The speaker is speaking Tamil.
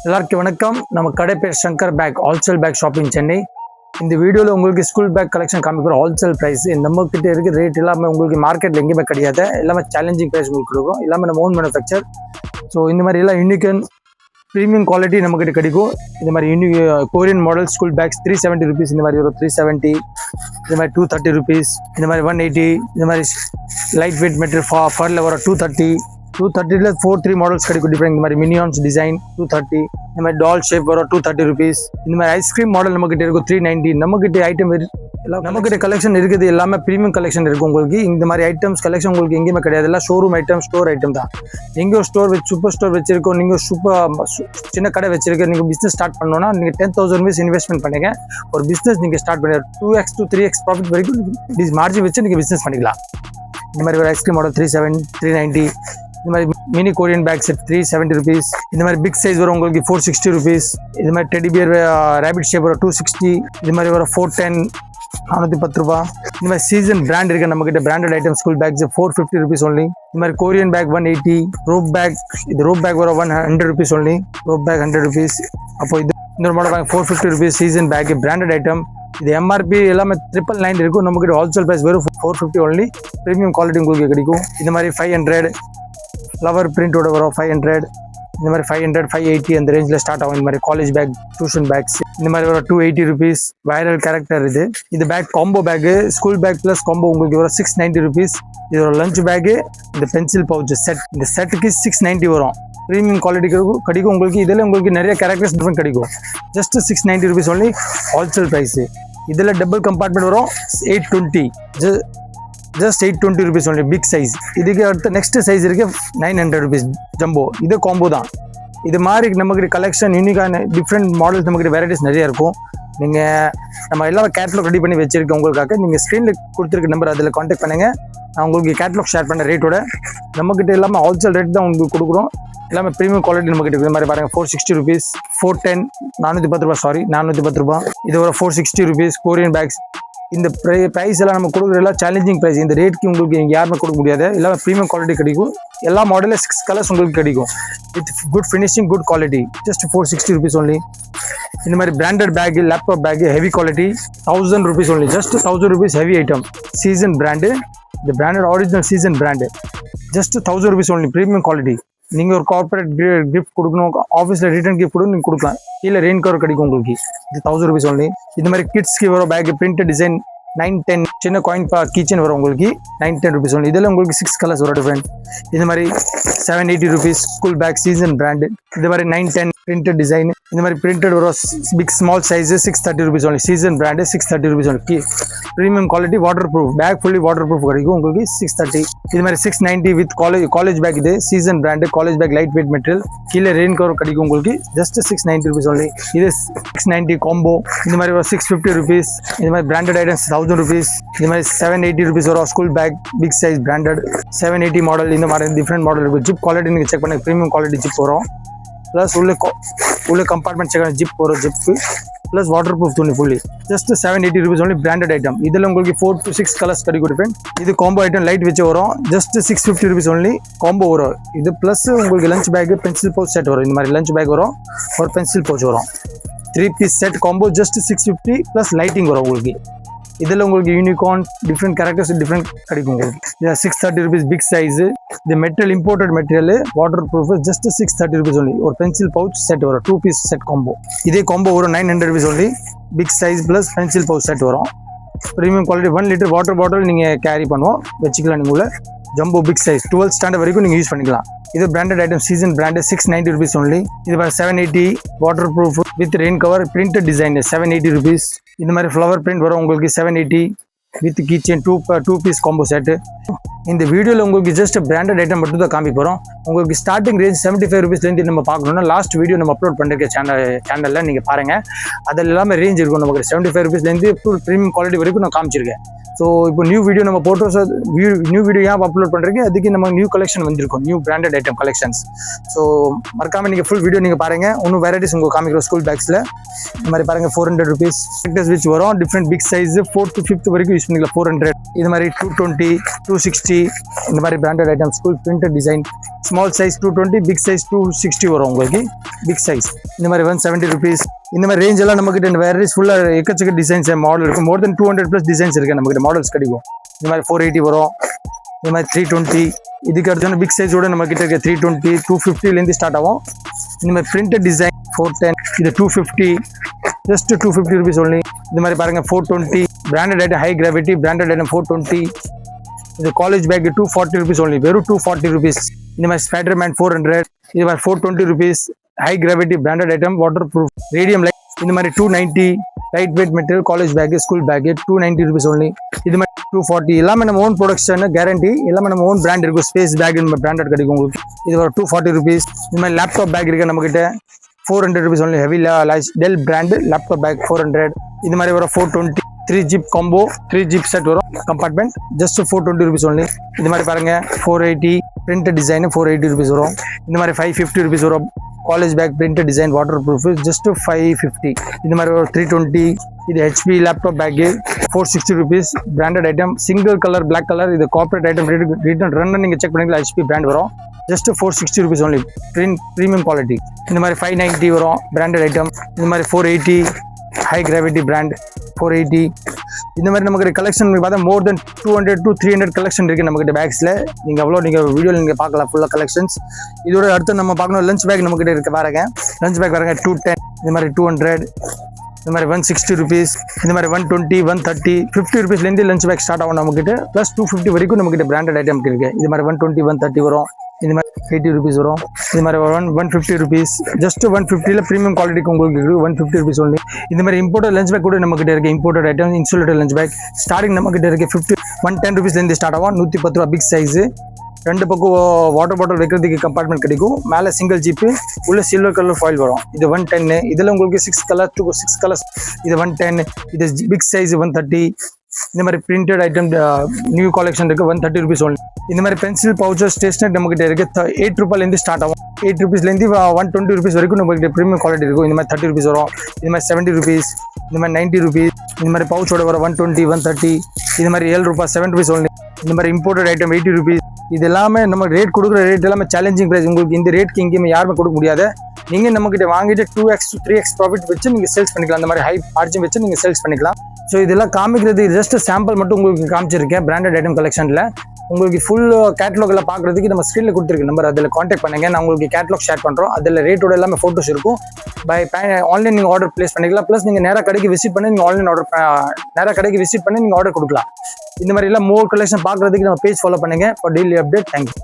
எல்லாருக்கும் வணக்கம். நம்ம கடை பேர் Shankar bag wholesale bag shopping Chennai. இந்த வீடியோவில் உங்களுக்கு ஸ்கூல் பேக் கலெக்ஷன் காமிக்கிற ஹோல்சேல் ப்ரைஸ் நம்மக்கிட்ட இருக்கிற ரேட் எல்லாமே உங்களுக்கு மார்க்கெட்டில் எங்கேயுமே கிடையாது. எல்லாமே சேலஞ்சிங் ப்ரைஸ் உங்களுக்கு கொடுக்கும். எல்லாமே நம்ம ஓன் மேனுஃபேக்சர். ஸோ இந்த மாதிரி எல்லாம் யூனிக் அண்ட் ப்ரீமியம் குவாலிட்டி நம்மக்கிட்ட கிடைக்கும். இந்த மாதிரி Korean model school packs 370 rupees, இந்த மாதிரி ஒரு 370, இந்த மாதிரி 230 rupees, இந்த மாதிரி 180, இந்த மாதிரி லைட் வெயிட் மெட்டீரியல் ஃபர்ல வர 230ல 4-3 மாடல்ஸ் கிடைக்கும். டிஃப்ரெண்ட் இந்த மாதிரி மினியான்ஸ் டிசைன் 230, இந்த மாதிரி டால் ஷேப் வரும் 230 rupees. இந்த மாதிரி ஐஸ்கிரீம் மாடல் நம்மகிட்ட இருக்கும் 390. நம்மகிட்ட ஐட்டம் எல்லாம் நம்மகிட்ட கலெக்ஷன் இருக்குது. எல்லாமே ப்ரீமியம் கலெக்ஷன் இருக்கும் உங்களுக்கு. இந்த மாதிரி ஐட்டம்ஸ் கலெக்ஷன் உங்களுக்கு எங்கேயுமே கிடையாது. எல்லாம் ஷோரூம் ஐட்டம், ஸ்டோர் ஐட்டம் தான். நீங்கள் ஸ்டோர் சூப்பர் ஸ்டோர் வச்சிருக்கோம், நீங்கள் சின்ன கடை வச்சிருக்க, நீங்கள் பிஸ்னஸ் ஸ்டார்ட் பண்ணோன்னா நீங்கள் 10,000 rupees இன்வெஸ்ட்மெண்ட் பண்ணுங்க. ஒரு பிஸ்னஸ் நீங்கள் ஸ்டார்ட் பண்ணி 2x to 3x ப்ராஃபிட் வரைக்கும் மார்ஜின் வச்சு நீங்கள் பிஸ்னஸ் பண்ணிக்கலாம். இந்த மாதிரி ஒரு ஐஸ்கிரீம் மாடல் 390. இந்த மாதிரி mini Korean bag set 370 rupees. இந்த மாதிரி பிக் சைஸ் வரும் உங்களுக்கு 460 rupees. இது மாதிரி டெடி பியர் ரேபிட் ஷேப் வரும் 260. இது மாதிரி வரும் 410, 410 ரூபா. இந்த மாதிரி சீசன் பிராண்ட் இருக்கு நம்மகிட்ட. Branded item school bags 450 rupees only. இந்த மாதிரி கொரியன் பேக் 180. ரோப் பேக், இது ரோப் பேக் வரும் 100 rupees only. Rope bag 100 rupees. அப்போ இது இந்த model bag 450 rupees. Season bag branded item. இது எம்ஆர்பி எல்லாமே 999 இருக்கும். நம்மகிட்ட ஹோல்சேல் ப்ரைஸ் வெறும் 450 only. ப்ரீமியம் குவாலிட்டி உங்களுக்கு கிடைக்கும். இந்த மாதிரி 500 ஃப்ளவர் பிரிண்டோட வரும் 500. இந்த மாதிரி 500, 580 அந்த ரேஞ்சில் ஸ்டார்ட் ஆகும். இந்த மாதிரி காலேஜ் பேக், டியூஷன் பேக்ஸ் இந்த மாதிரி வரும் 280 rupees. வைரல் கேரக்டர் இது bag combo bag, school bag plus combo உங்களுக்கு வரும் 690 rupees. இது ஒரு லஞ்ச் பேக்கு, இந்த பென்சில் பவுச் செட், இந்த செட்டுக்கு 690 வரும். ப்ரீமியம் குவாலிட்டி கிடைக்கும் உங்களுக்கு. இதில் உங்களுக்கு நிறைய கேரக்டர்ஸ் டிஃப்ரெண்ட் கிடைக்கும். Just 690 rupees only wholesale price. இதில் டபுள் கம்பார்ட்மெண்ட் வரும் 820, just 820 rupees only big size. இதுக்கு அடுத்த நெக்ஸ்ட் சைஸ் இருக்கு 900 rupees ஜம்போ. இது காம்போ தான். இது மாதிரி நம்மகிட்ட கலெக்ஷன் யூனிக்கான டிஃப்ரெண்ட் மாடல்ஸ் நம்மகிட்ட வெரைட்டிஸ் நிறைய இருக்கும். நம்ம எல்லாமே கேட்லாக் ரெடி பண்ணி வச்சிருக்கோம் உங்களுக்காக. நீங்கள் ஸ்க்ரீனில் கொடுத்துருக்க நம்பர் அதில் கான்டாக்ட் பண்ணுங்கள். நான் உங்களுக்கு கேட்லாக் ஷேர் பண்ண ரேட்டோட நம்மகிட்ட எல்லாமே ஹோல்சேல் ரேட் தான் உங்களுக்கு கொடுக்குறோம். எல்லாமே ப்ரீமியம் குவாலிட்டி நம்மகிட்ட இந்த மாதிரி பாருங்கள். 460 rupees, 410, 410 ரூபா, 410 ரூபா. இது ஒரு 460 rupees கொரியன் பேக்ஸ். இந்த ப்ரைஸ் எல்லாம் நம்ம கொடுக்குற எல்லாம் சேலஞ்சிங் ப்ரைஸ். இந்த ரேட்க்கு உங்களுக்கு யாருமே கொடுக்க முடியாது. எல்லாமே ப்ரீமியம் குவாலிட்டி கிடைக்கும். எல்லா மாடலில் 6 கலர்ஸ் உங்களுக்கு கிடைக்கும். With good finishing, good quality. Just 460 rupees only. இந்த மாதிரி branded bag, laptop bag heavy quality 1000 rupees only. Just 1000 rupees heavy item. Season brand, இந்த branded original season brand. Just 1000 rupees only premium quality. நீங்கள் ஒரு கார்பரேட் கிஃப்ட் கொடுக்கணும், ஆஃபீஸில் ரிட்டர்ன் கிஃப்ட் கொடுக்கணும், நீங்கள் கொடுக்கலாம். இல்லை ரெயின் கவர் கிடைக்கும் உங்களுக்கு. இது 1000 rupees only. இந்த மாதிரி கிட்ஸ்க்கு வரும் பேக் பிரிண்டட் டிசைன் 910 சின்ன காயின் கீச்சன் வரும் உங்களுக்கு 910 rupees only. இதில் உங்களுக்கு 6 கலர்ஸ் வரும் டிஃப்ரெண்ட். இந்த மாதிரி 780 rupees school bag season brand. இந்த மாதிரி 910 பிரிண்டட் டிசைன். இந்த மாதிரி பிரிண்டட் வரும் big small size 630 rupees only. Season brand 630 rupees only. Premium quality, water proof bag, fully water proof கிடைக்கும் உங்களுக்கு 630. இது மாதிரி 690 வித் காலேஜ் பேக். இது season brand college bag, light weight material. கீழே ரெயின் கவர் கிடைக்கும் உங்களுக்கு. Just 690 rupees only. இது 690 காம்போ. இந்த மாதிரி ஒரு 650 rupees. இந்த மாதிரி பிராண்டட் ஐட்டம்ஸ் 1000 rupees. இந்த மாதிரி 780 rupees வரும் school bag big size branded 780 model. இந்த மாதிரி டிஃப்ரெண்ட் மாடல் இருக்கும். ஜிப் குவாலிட்டி நீங்கள் செக் பண்ண ப்ரீமியம் குவாலிட்டி ஜிப் வரும். ப்ளஸ் உள்ள கம்பார்ட்மெண்ட் செக் பண்ண ஜிப் வரும். ஜிப்பு ப்ளஸ் வாட்டர் ப்ரூஃப் துணி fully. Just 780 rupees only branded item. இதில் உங்களுக்கு 4 to 6 கலர்ஸ் கிடைக்கும் டிஃப்ரெண்ட். இது காம்போ ஐட்டம் லைட் வச்சு வரும். ஜஸ்ட் 650 rupees only காம்போ வரும். இது ப்ளஸ் உங்களுக்கு lunch bag, pencil pouch set வரும். இந்த மாதிரி லஞ்ச் பேக் வரும், ஒரு பென்சில் பவுச் வரும். 3 piece set combo just 650 plus lighting வரும் உங்களுக்கு. இதில் உங்களுக்கு யூனிகார்ன் டிஃப்ரெண்ட் கேரக்டர்ஸ் டிஃப்ரெண்ட் கிடைக்கும் உங்களுக்கு. இது 630 rupees பிக் சைஸு. இது material imported material, water proof. ஜஸ்ட் 630 rupees only. ஒரு பென்சில் பவுச் செட் வரும் 2 piece செட் காம்போ. இதே காம்போ வரும் 900 rupees only. Big size plus pencil pouch set வரும். Premium quality 1 liter water bottle நீங்கள் கேரி பண்ணுவோம் வச்சுக்கலாம். நீங்கள் உள்ள jumbo big size 12th standard வரைக்கும் நீங்கள் யூஸ் பண்ணிக்கலாம். இது branded item season brand 690 rupees only. இது 780 water proof with rain cover printed design 780 rupees. இந்த மாதிரி ஃப்ளவர் பிரிண்ட் வரும் உங்களுக்கு 780 வித் கீச்சன் 2 piece காம்போ செட்டு. இந்த வீடியோவில் உங்களுக்கு ஜஸ்ட் பிராண்டட் ஐட்டம் மட்டும் தான் காமி போகிறோம். உங்களுக்கு ஸ்டார்டிங் ரேஞ்ச் 75 rupeesலேருந்து நம்ம பார்க்கணும்னா லாஸ்ட் வீடியோ நம்ம அப்லோட் பண்ணிருக்க சேனலில் நீங்கள் பாருங்கள். அதில் எல்லாமே ரேஞ்ச் இருக்கும். நமக்கு 75 rupeesலேருந்து ப்ரீமியம் குவாலிட்டி வரைக்கும் நான் காமிச்சிருக்கேன். ஸோ இப்போ நியூ வீடியோ நம்ம போட்டோஸ் நியூ வீடியோ ஏன் அப்லோட் பண்ணுறீங்க, அதுக்கு நம்ம நியூ கலெக்ஷன் வந்திருக்கும், new branded item collections. So மறக்காமல் நீங்கள் ஃபுல் வீடியோ நீங்கள் பாருங்கள். இன்னும் வெரைட்டிஸ் உங்களுக்கு காமிக்கிறோம் ஸ்கூல் பேக்ஸில். இந்த மாதிரி பாருங்கள் 400 rupees விச் வரும். Different big size 4th to 5th வரைக்கும் யூஸ் பண்ணிக்கலாம். 400 இது மாதிரி 220 260 இந்த மாதிரி branded item school printed design. Small size 220, big size 260 வரும் உங்களுக்கு. பிக் சைஸ் இந்த மாதிரி 170 rupees. இந்த மாதிரி ரேஞ்ச் எல்லாம் நம்மகிட்ட வெரைட்டிஸ் ஃபுல்லாக எக்கச்சக்க டிசைன்ஸ் மாடல் இருக்கும். மோர் தென் 200+ டிசைன்ஸ் இருக்குது நம்மகிட்ட, மாடல்ஸ் கிடைக்கும். இந்த மாதிரி 480 வரும். இந்த மாதிரி 320. இதுக்கு அடுத்த பிக் சைஸோட நம்ம கிட்ட இருக்க 320 250லேருந்து ஸ்டார்ட் ஆகும். இந்த மாதிரி பிரிண்டட் டிசைன் 410, இது 250, ஜஸ்ட் 250 rupees only. இந்த மாதிரி பாருங்கள் 420 branded item, high gravity branded item 420. இது காலேஜ் பேக் 240 rupees only, வெறும் 240 rupees. இந்த மாதிரி ஸ்பைடர்மேன் 400, இது மாதிரி 420 rupees. High gravity branded item, water proof radium light. இந்த மாதிரி 290 light weight material, college back school bag 290 rupees only. இது மாதிரி 240 எல்லாமே நம்ம ஓன் ப்ரொடக்ஷன் கேரண்டி, எல்லாமே நம்ம ஓன் பிராண்ட் இருக்கும். ஸ்பேஸ் பேக் நம்ம பிராண்டட் கிடைக்கும் உங்களுக்கு. இது ஒரு 240 rupees. இந்த மாதிரி லேப்டாப் பேக் இருக்குது நம்மகிட்ட 400 rupees only. Heavy Dell brand laptop bag 400. இது மாதிரி வர 420 3 ஜிப் காம்போ, 3 ஜிப் செட் வரும் கம்பார்ட்மெண்ட், ஜஸ்ட் 420 rupees only. இது மாதிரி பாருங்க 480 பிரிண்டட் டிசைன் 480 rupees வரும். இந்த மாதிரி 550 rupees வரும். College bag printed design water proof just 550. இந்த மாதிரி ஒரு 320. இது HP laptop bag 460 rupees. Branded item single colour black colour. இது கார்பரேட் ஐட்டம் ரிட்டர்ன் ரன் நீங்கள் செக் பண்ணிக்கலாம். ஹெச்பி பிராண்ட் வரும். Just 460 rupees only. Premium quality. இந்த மாதிரி 590 வரும் பிராண்டட் ஐட்டம். இந்த மாதிரி 480 ஹை கிராவிட்டி பிராண்ட் 480. இந்த மாதிரி நமக்கு கலெக்ஷன் பார்த்தா மோர் தென் 200 to 300 கலெக்ஷன் இருக்குது நம்மகிட்ட பேக்ஸில். நீங்கள் வீடியோவில் நீங்கள் பார்க்கலாம் ஃபுல்லாக கலெக்ஷன்ஸ். இதோட அடுத்து நம்ம பார்க்கணும் லஞ்ச் பேக் நம்மகிட்ட இருக்க பாருங்க. லஞ்ச் பேக் பாருங்க 210, இந்த மாதிரி 200, இந்த மாதிரி 160 rupees, இந்த மாதிரி 120 130 50 rupeesலேருந்து லஞ்ச் பேக் ஸ்டார்ட் ஆகும் நம்மகிட்ட. ப்ளஸ் 250 வரைக்கும் நம்மகிட்ட பிராண்டட் ஐட்டம் இருக்குது. இது மாதிரி 120 130 வரும். இந்த மாதிரி 80 rupees வரும். இது மாதிரி 150 rupees. ஜஸ்ட் 150ல ப்ரீமியம் குவாலிட்டிக்கு உங்களுக்கு இருக்குது 150 rupees only. இந்த மாதிரி இம்போர்ட்டட் லஞ்ச் பேக் கூட நம்மகிட்ட இருக்குது. Imported item insulated lunch bag starting நம்மகிட்ட இருக்குது 110 rupeesலேருந்து ஸ்டார்ட் ஆகும். 110 ரூபா பிக் சைஸு. ரெண்டு பக்கம் வாட்டர் பாட்டில் வைக்கிறதுக்கு கம்பார்ட்மெண்ட் கிடைக்கும். மேலே சிங்கிள் ஜிப்பு, உள்ள சில்வர் கலர் ஃபாயில் வரும். இது 110. இதில் உங்களுக்கு 6 கலர்ஸ். இது 110. இது பிக் சைஸ் 130. இந்த மாதிரி பிரிண்டட் ஐட்டம் நியூ கலெக்ஷன் இருக்குது 130 rupees only. இந்த மாதிரி பென்சில் பவுச்சர் ஸ்டேஷனரி நம்மகிட்ட இருக்குது 8 ரூபாயிலேருந்து ஸ்டார்ட் ஆகும். 8 rupeesலேருந்து 120 rupees வரைக்கும் நம்மகிட்ட ப்ரீமியம் குவாலிட்டி இருக்கும். இந்த மாதிரி 30 rupees வரும். இந்த மாதிரி 70 rupees, இந்த மாதிரி 90 rupees. இந்த மாதிரி பவுச்சோட வர 120 130. இது மாதிரி 7 ரூபாய் 7 rupees only. இந்த மாதிரி இம்போர்ட்டட் ஐட்டம் 80 rupees. இது எல்லாமே நம்ம ரேட் கொடுக்குற ரேட் எல்லாமே சேலஞ்சிங் ப்ரைஸ். உங்களுக்கு இந்த ரேட்க்கு எங்கேயுமே யாருமே கொடுக்க முடியாது. நீங்கள் நம்மகிட்ட வாங்கிட்டு 2x to 3x ப்ராஃபிட் வச்சு நீங்கள் சேல்ஸ் பண்ணிக்கலாம். அந்த மாதிரி ஹை மார்ஜின் வச்சு நீங்கள் சேல்ஸ் பண்ணிக்கலாம். ஸோ இதெல்லாம் காமிக்கிறது ஜஸ்ட் சாம்பிள் மட்டும் உங்களுக்கு காமிச்சிருக்கேன் பிராண்டட் ஐட்டம் கலெக்ஷனில். உங்களுக்கு ஃபுல் கேட்லாக் எல்லாம் பார்க்குறதுக்கு நம்ம ஸ்க்ரீனில் கொடுத்துருக்கு நம்பர், அதில் காண்டாக்ட் பண்ணுங்க. நான் உங்களுக்கு கேட்லாக் ஷேர் பண்ணுறோம். அதில் ரேட்டோட எல்லாமே ஃபோட்டோஸ் இருக்கும். ஆன்லைன் நீங்கள் ஆர்டர் ப்ளேஸ் பண்ணிக்கலாம். ப்ளஸ் நீங்கள் நேராக கடைக்கு விசிட் பண்ணி நீங்கள் நேராக கடைக்கு விசிட் பண்ணி நீங்கள் ஆர்டர் கொடுக்கலாம். இந்த மாதிரி எல்லாம் மோர் கலெக்ஷன் பார்க்குறதுக்கு நம்ம பேஜ் ஃபாலோ பண்ணுங்கள் ஃபார் டெய்லி அப்டேட். தேங்க்யூ.